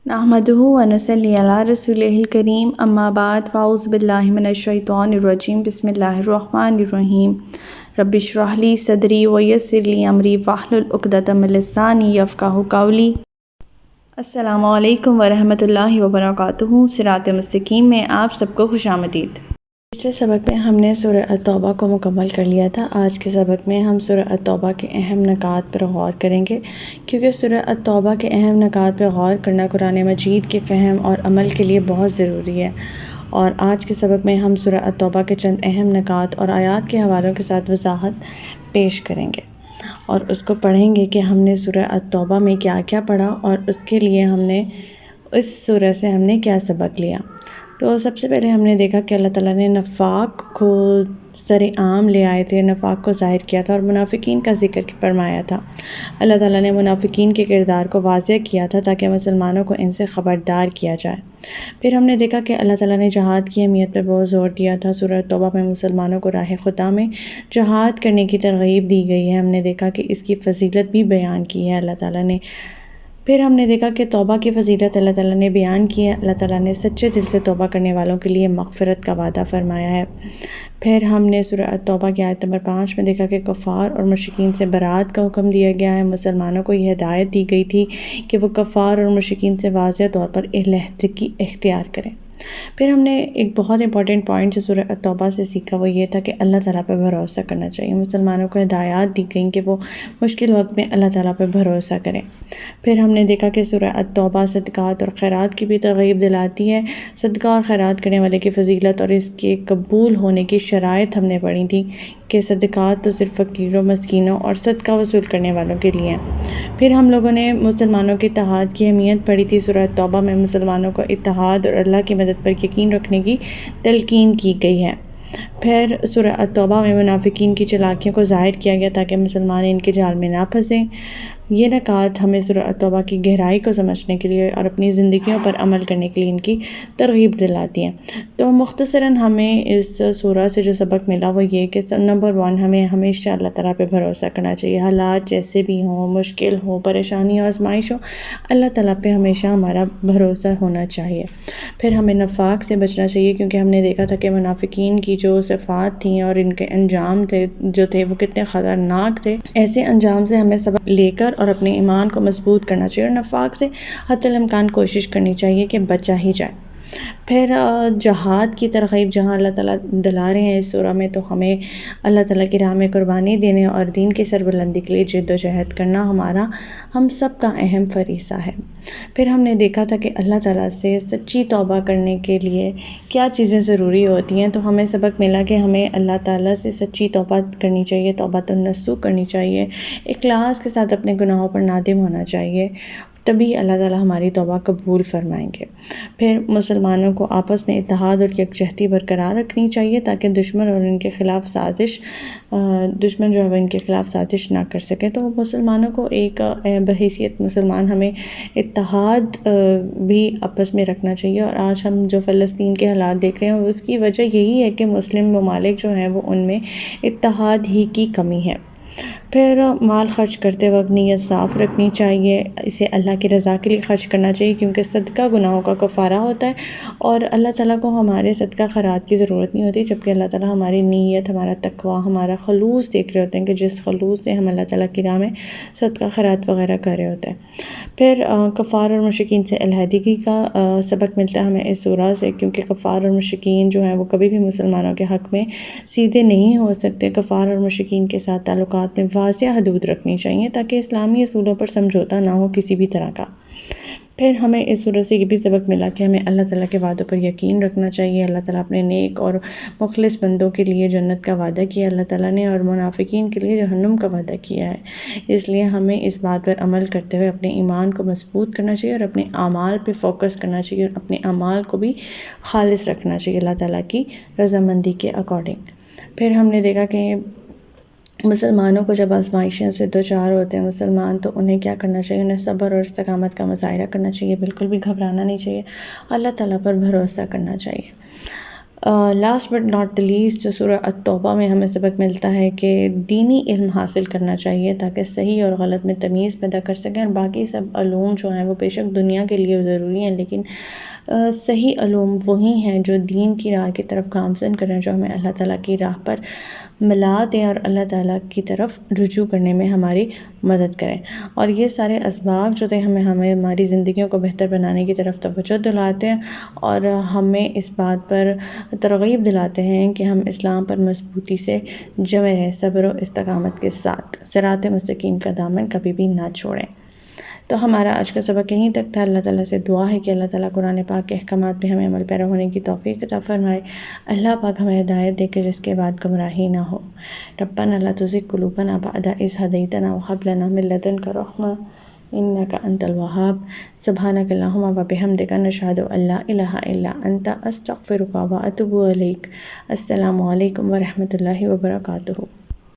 نحمدہ ونصلی علی رسولہ الکریم اما بعد فاعوذ باللہ من الشیطان الرجیم بسم اللہ الرحمن الرحیم رب اشرح لی صدری ویسر لی امری واحلل عقدۃ من لسانی یفقہوا قولی۔ السلام علیکم ورحمۃ اللہ وبرکاتہ۔ صراط مستقیم میں آپ سب کو خوش آمدید۔ پچھلے سبق میں ہم نے سورہ التوبہ کو مکمل کر لیا تھا۔ آج کے سبق میں ہم سورہ التوبہ کے اہم نکات پر غور کریں گے، کیونکہ سورہ التوبہ کے اہم نکات پر غور کرنا قرآن مجید کے فہم اور عمل کے لیے بہت ضروری ہے۔ اور آج کے سبق میں ہم سورہ التوبہ کے چند اہم نکات اور آیات کے حوالوں کے ساتھ وضاحت پیش کریں گے، اور اس کو پڑھیں گے کہ ہم نے سورہ التوبہ میں کیا کیا پڑھا اور اس کے لیے ہم نے اس سورہ سے ہم نے کیا سبق لیا۔ تو سب سے پہلے ہم نے دیکھا کہ اللہ تعالیٰ نے نفاق کو سر عام لے آئے تھے، نفاق کو ظاہر کیا تھا اور منافقین کا ذکر فرمایا تھا۔ اللہ تعالیٰ نے منافقین کے کردار کو واضح کیا تھا تاکہ مسلمانوں کو ان سے خبردار کیا جائے۔ پھر ہم نے دیکھا کہ اللہ تعالیٰ نے جہاد کی اہمیت پر بہت زور دیا تھا۔ سورہ توبہ میں مسلمانوں کو راہ خدا میں جہاد کرنے کی ترغیب دی گئی ہے۔ ہم نے دیکھا کہ اس کی فضیلت بھی بیان کی ہے اللہ تعالیٰ نے۔ پھر ہم نے دیکھا کہ توبہ کی فضیلت اللہ تعالیٰ نے بیان کی ہے۔ اللہ تعالیٰ نے سچے دل سے توبہ کرنے والوں کے لیے مغفرت کا وعدہ فرمایا ہے۔ پھر ہم نے سورہ التوبہ کی آیت نمبر 5 میں دیکھا کہ کفار اور مشرکین سے برات کا حکم دیا گیا ہے۔ مسلمانوں کو یہ ہدایت دی گئی تھی کہ وہ کفار اور مشرکین سے واضح طور پر علیحدگی اختیار کریں۔ پھر ہم نے ایک بہت امپورٹنٹ پوائنٹ جو سورہ التوبہ سے سیکھا، وہ یہ تھا کہ اللہ تعالیٰ پر بھروسہ کرنا چاہیے۔ مسلمانوں کو ہدایات دی گئیں کہ وہ مشکل وقت میں اللہ تعالیٰ پر بھروسہ کریں۔ پھر ہم نے دیکھا کہ سورہ التوبہ صدقات اور خیرات کی بھی ترغیب دلاتی ہے۔ صدقہ اور خیرات کرنے والے کی فضیلت اور اس کے قبول ہونے کی شرائط ہم نے پڑھی تھی کہ صدقات تو صرف فقیروں، مسکینوں اور صدقہ وصول کرنے والوں کے لیے ہیں۔ پھر ہم لوگوں نے مسلمانوں کے اتحاد کی اہمیت پڑھی تھی۔ سورہ التوبہ میں مسلمانوں کو اتحاد اور اللہ کی مدد پر یقین رکھنے کی تلقین کی گئی ہے۔ پھر سورہ التوبہ میں منافقین کی چالاکیوں کو ظاہر کیا گیا تاکہ مسلمان ان کے جال میں نہ پھنسیں۔ یہ نکات ہمیں سورہ التوبہ کی گہرائی کو سمجھنے کے لیے اور اپنی زندگیوں پر عمل کرنے کے لیے ان کی ترغیب دلاتی ہیں۔ تو مختصراً ہمیں اس سورہ سے جو سبق ملا وہ یہ کہ نمبر 1، ہمیں ہمیشہ اللہ تعالیٰ پہ بھروسہ کرنا چاہیے۔ حالات جیسے بھی ہوں، مشکل ہو، پریشانی ہو، آزمائش ہو، اللہ تعالیٰ پہ ہمیشہ ہمارا بھروسہ ہونا چاہیے۔ پھر ہمیں نفاق سے بچنا چاہیے، کیونکہ ہم نے دیکھا تھا کہ منافقین کی جو صفات تھیں اور ان کے انجام تھے وہ کتنے خطرناک تھے۔ ایسے انجام سے ہمیں سبق لے کر اور اپنے ایمان کو مضبوط کرنا چاہیے، اور نفاق سے حتی الامکان کوشش کرنی چاہیے کہ بچا ہی جائے۔ پھر جہاد کی ترغیب جہاں اللہ تعالیٰ دلا رہے ہیں اس سورہ میں، تو ہمیں اللہ تعالیٰ کی راہ میں قربانی دینے اور دین کی سربلندی کے لیے جد و جہد کرنا ہم سب کا اہم فریضہ ہے۔ پھر ہم نے دیکھا تھا کہ اللہ تعالیٰ سے سچی توبہ کرنے کے لیے کیا چیزیں ضروری ہوتی ہیں، تو ہمیں سبق ملا کہ ہمیں اللہ تعالیٰ سے سچی توبہ کرنی چاہیے، توبۃ النصوح کرنی چاہیے، اخلاص کے ساتھ اپنے گناہوں پر نادم ہونا چاہیے، تبھی اللہ تعالیٰ ہماری توبہ قبول فرمائیں گے۔ پھر مسلمانوں کو آپس میں اتحاد اور یکجہتی برقرار رکھنی چاہیے تاکہ دشمن جو ہے وہ ان کے خلاف سازش نہ کر سکے۔ تو مسلمانوں کو ایک بحیثیت مسلمان ہمیں اتحاد بھی آپس میں رکھنا چاہیے۔ اور آج ہم جو فلسطین کے حالات دیکھ رہے ہیں اس کی وجہ یہی ہے کہ مسلم ممالک جو ہیں وہ ان میں اتحاد ہی کی کمی ہے۔ پھر مال خرچ کرتے وقت نیت صاف رکھنی چاہیے، اسے اللہ کی رضا کے لیے خرچ کرنا چاہیے، کیونکہ صدقہ گناہوں کا کفارہ ہوتا ہے اور اللہ تعالیٰ کو ہمارے صدقہ خیرات کی ضرورت نہیں ہوتی، جبکہ اللہ تعالیٰ ہماری نیت، ہمارا تقویٰ، ہمارا خلوص دیکھ رہے ہوتے ہیں کہ جس خلوص سے ہم اللہ تعالیٰ کی راہ میں صدقہ خیرات وغیرہ کر رہے ہوتے ہیں۔ پھر کفار اور مشرکین سے علیحدگی کا سبق ملتا ہے ہمیں اس سورہ سے، کیونکہ کفار اور مشرکین جو ہیں وہ کبھی بھی مسلمانوں کے حق میں سیدھے نہیں ہو سکتے۔ کفار اور مشرکین کے ساتھ تعلقات میں واضح حدود رکھنی چاہیے تاکہ اسلامی اصولوں پر سمجھوتہ نہ ہو کسی بھی طرح کا۔ پھر ہمیں اس سورہ سے یہ بھی سبق ملا کہ ہمیں اللہ تعالیٰ کے وعدوں پر یقین رکھنا چاہیے۔ اللہ تعالیٰ اپنے نیک اور مخلص بندوں کے لیے جنت کا وعدہ کیا اللہ تعالیٰ نے، اور منافقین کے لیے جہنم کا وعدہ کیا ہے۔ اس لیے ہمیں اس بات پر عمل کرتے ہوئے اپنے ایمان کو مضبوط کرنا چاہیے اور اپنے اعمال پہ فوکس کرنا چاہیے، اور اپنے اعمال کو بھی خالص رکھنا چاہیے اللہ تعالیٰ کی رضامندی کے اکارڈنگ۔ پھر ہم نے دیکھا کہ مسلمانوں کو جب آزمائشوں سے دوچار ہوتے ہیں مسلمان، تو انہیں کیا کرنا چاہیے، انہیں صبر اور استقامت کا مظاہرہ کرنا چاہیے، بالکل بھی گھبرانا نہیں چاہیے، اللہ تعالیٰ پر بھروسہ کرنا چاہیے۔ لاسٹ بٹ ناٹ لیسٹ جو سورہ التوبہ میں ہمیں سبق ملتا ہے کہ دینی علم حاصل کرنا چاہیے تاکہ صحیح اور غلط میں تمیز پیدا کر سکیں، اور باقی سب علوم جو ہیں وہ بے شک دنیا کے لیے ضروری ہیں، لیکن صحیح علوم وہی ہیں جو دین کی راہ کی طرف گامزن کریں، جو ہمیں اللہ تعالیٰ کی راہ پر ملا دیں اور اللہ تعالیٰ کی طرف رجوع کرنے میں ہماری مدد کریں۔ اور یہ سارے اسباق جو تھے ہمیں ہماری زندگیوں کو بہتر بنانے کی طرف توجہ دلاتے ہیں اور ہمیں اس بات پر ترغیب دلاتے ہیں کہ ہم اسلام پر مضبوطی سے جمے رہیں، صبر و استقامت کے ساتھ، صراط مستقیم کا دامن کبھی بھی نہ چھوڑیں۔ تو ہمارا آج کا سبق یہیں تک تھا۔ اللہ تعالیٰ سے دعا ہے کہ اللہ تعالیٰ قرآن پاک کے احکامات پہ ہمیں عمل پیرا ہونے کی توفیق عطا فرمائے۔ اللہ پاک ہمیں ہدایت دے کہ جس کے بعد گمراہی نہ ہو۔ ربنا لا تزغ قلوبنا بعد إذ هديتنا وهب لنا من لدنك رحمة إنك أنت الوهاب۔ سبحانك اللهم وبحمدك نشهد أن لا إله إلا أنت أستغفرك وأتوب إليك۔ السلام علیکم ورحمۃ اللہ وبرکاتہ۔